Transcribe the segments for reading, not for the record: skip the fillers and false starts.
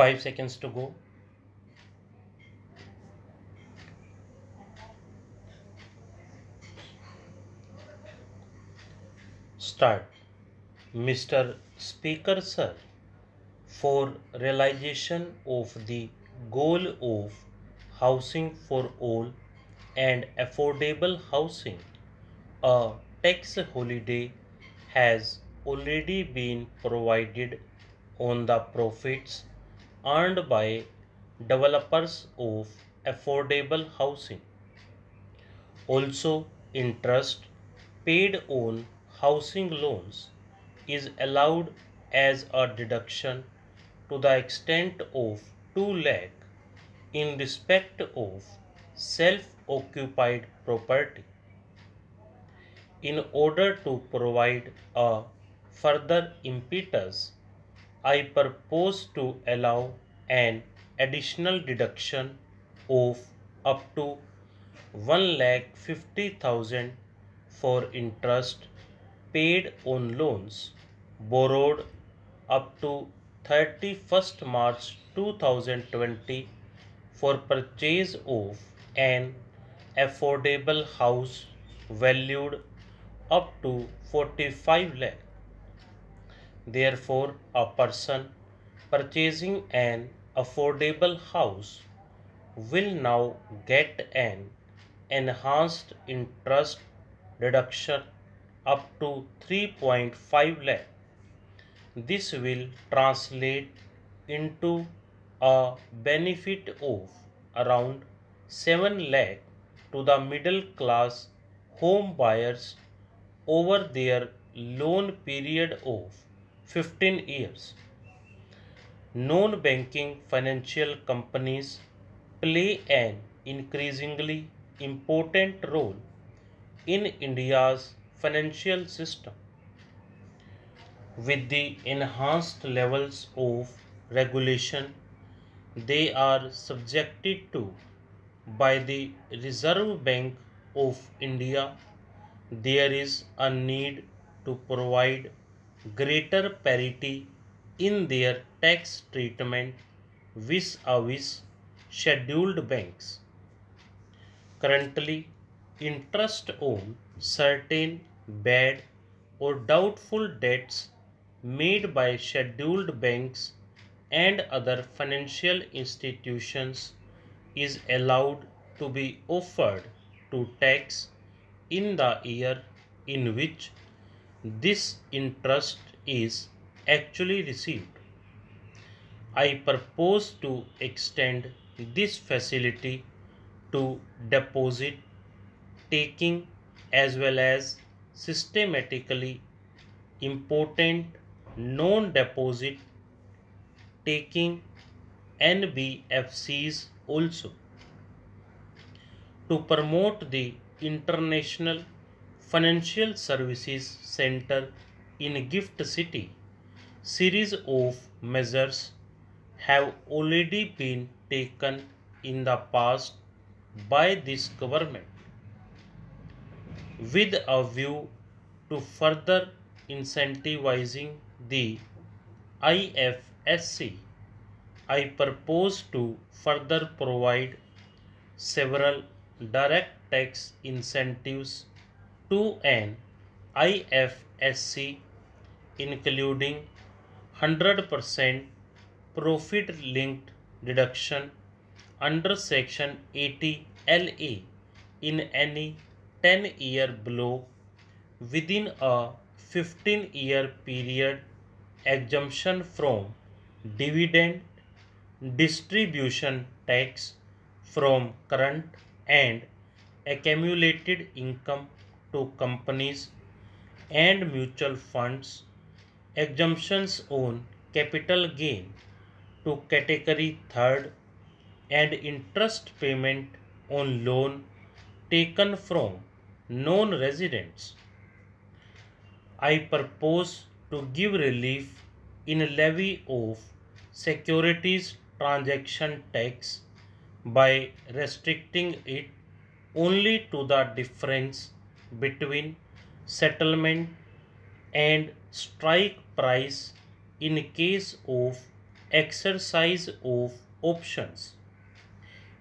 5 seconds to go. Start. Mr. Speaker, sir, for realization of the goal of housing for all and affordable housing, a tax holiday has already been provided on the profits earned by developers of affordable housing. Also, interest paid on housing loans is allowed as a deduction to the extent of 2 lakh in respect of self-occupied property. In order to provide a further impetus, I propose to allow an additional deduction of up to 1,50,000 for interest paid on loans borrowed up to 31st March 2020 for purchase of an affordable house valued up to 45 lakh. Therefore, a person purchasing an affordable house will now get an enhanced interest deduction up to 3.5 lakh. This will translate into a benefit of around 7 lakh to the middle class home buyers over their loan period of 15 years. Non-banking financial companies play an increasingly important role in India's financial system. With the enhanced levels of regulation they are subjected to by the Reserve Bank of India, there is a need to provide greater parity in their tax treatment vis-a-vis scheduled banks. Currently, interest on certain bad or doubtful debts made by scheduled banks and other financial institutions is allowed to be offered to tax in the year in which this interest is actually received. I propose to extend this facility to deposit taking as well as systematically important non-deposit taking NBFCs also. To promote the International Financial Services Center in Gift City, series of measures have already been taken in the past by this government. With a view to further incentivizing the IFSC, I propose to further provide several direct tax incentives to an IFSC, including 100% profit linked deduction under Section 80 LA in any 10-year block within a 15-year period, exemption from dividend distribution tax from current and accumulated income to companies and mutual funds, exemptions on capital gain to category third, and interest payment on loan taken from non-residents. I propose to give relief in levy of securities transaction tax by restricting it only to the difference between settlement and strike price in case of Exercise of options.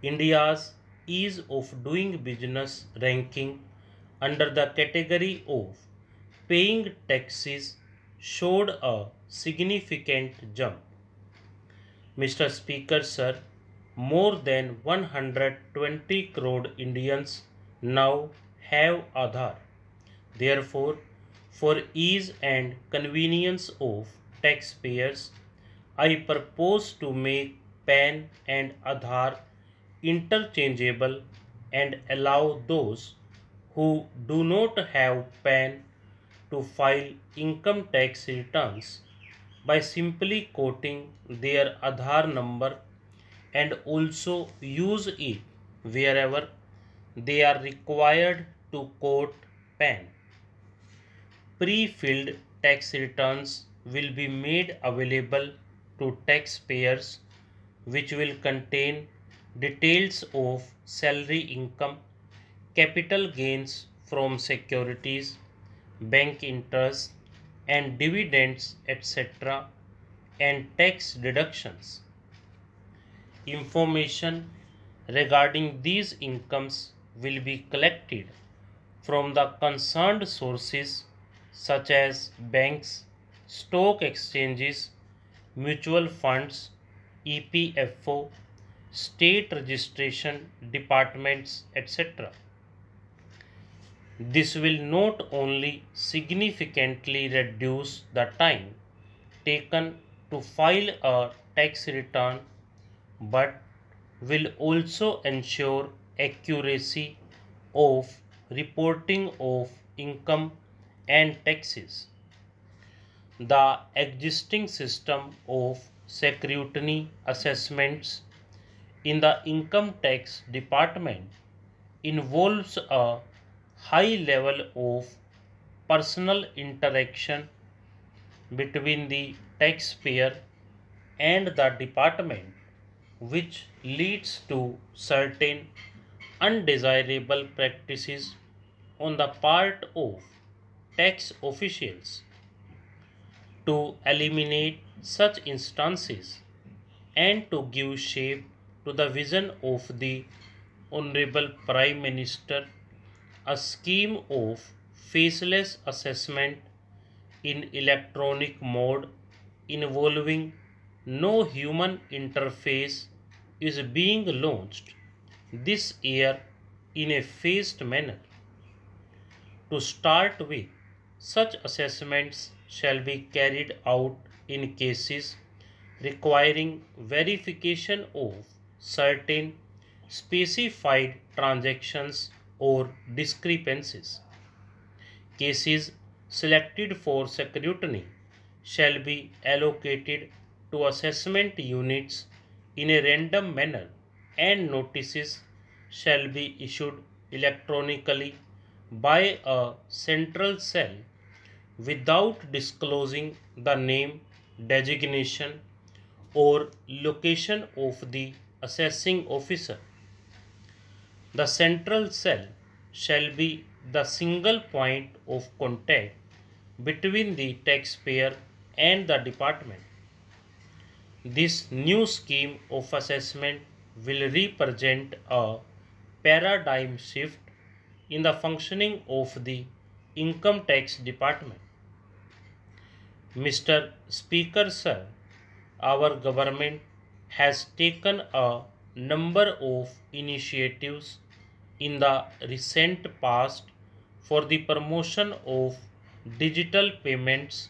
India's ease of doing business ranking under the category of paying taxes showed a significant jump. Mr. Speaker, sir, more than 120 crore Indians now have Aadhaar. Therefore, for ease and convenience of taxpayers, I propose to make PAN and Aadhaar interchangeable and allow those who do not have PAN to file income tax returns by simply quoting their Aadhaar number and also use it wherever they are required to quote PAN. Pre-filled tax returns will be made available to taxpayers, which will contain details of salary income, capital gains from securities, bank interest and dividends, etc., and tax deductions. Information regarding these incomes will be collected from the concerned sources such as banks, stock exchanges, mutual funds, EPFO, state registration departments, etc. This will not only significantly reduce the time taken to file a tax return but will also ensure accuracy of reporting of income and taxes. The existing system of scrutiny assessments in the income tax department involves a high level of personal interaction between the taxpayer and the department, which leads to certain undesirable practices on the part of tax officials. To eliminate such instances and to give shape to the vision of the Honorable Prime Minister, a scheme of faceless assessment in electronic mode involving no human interface is being launched this year in a phased manner. To start with, such assessments shall be carried out in cases requiring verification of certain specified transactions or discrepancies. Cases selected for scrutiny shall be allocated to assessment units in a random manner and notices shall be issued electronically by a central cell without disclosing the name, designation or location of the assessing officer. The central cell shall be the single point of contact between the taxpayer and the department. This new scheme of assessment will represent a paradigm shift in the functioning of the income tax department. Mr. Speaker, sir, our government has taken a number of initiatives in the recent past for the promotion of digital payments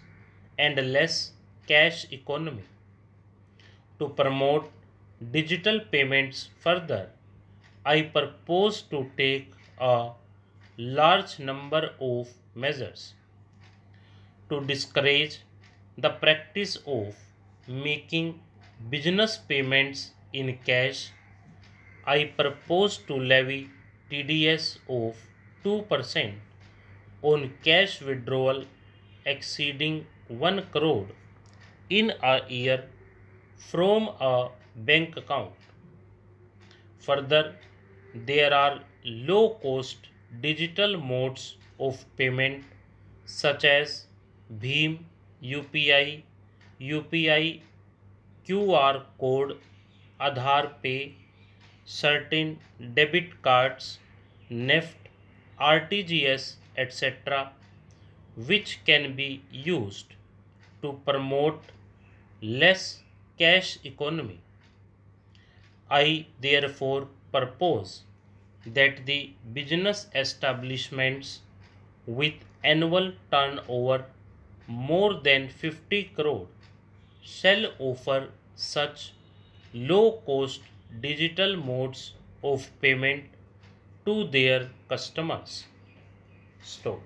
and less cash economy. To promote digital payments further, I propose to take a large number of measures to discourage the practice of making business payments in cash. I propose to levy TDS of 2% on cash withdrawal exceeding 1 crore in a year from a bank account. Further, there are low-cost digital modes of payment such as BHIM, UPI, UPI QR code, Aadhaar Pay, certain debit cards, NEFT, RTGS, etc., which can be used to promote less cash economy. I therefore propose that the business establishments with annual turnover more than 50 crore shall offer such low cost digital modes of payment to their customers. Stop.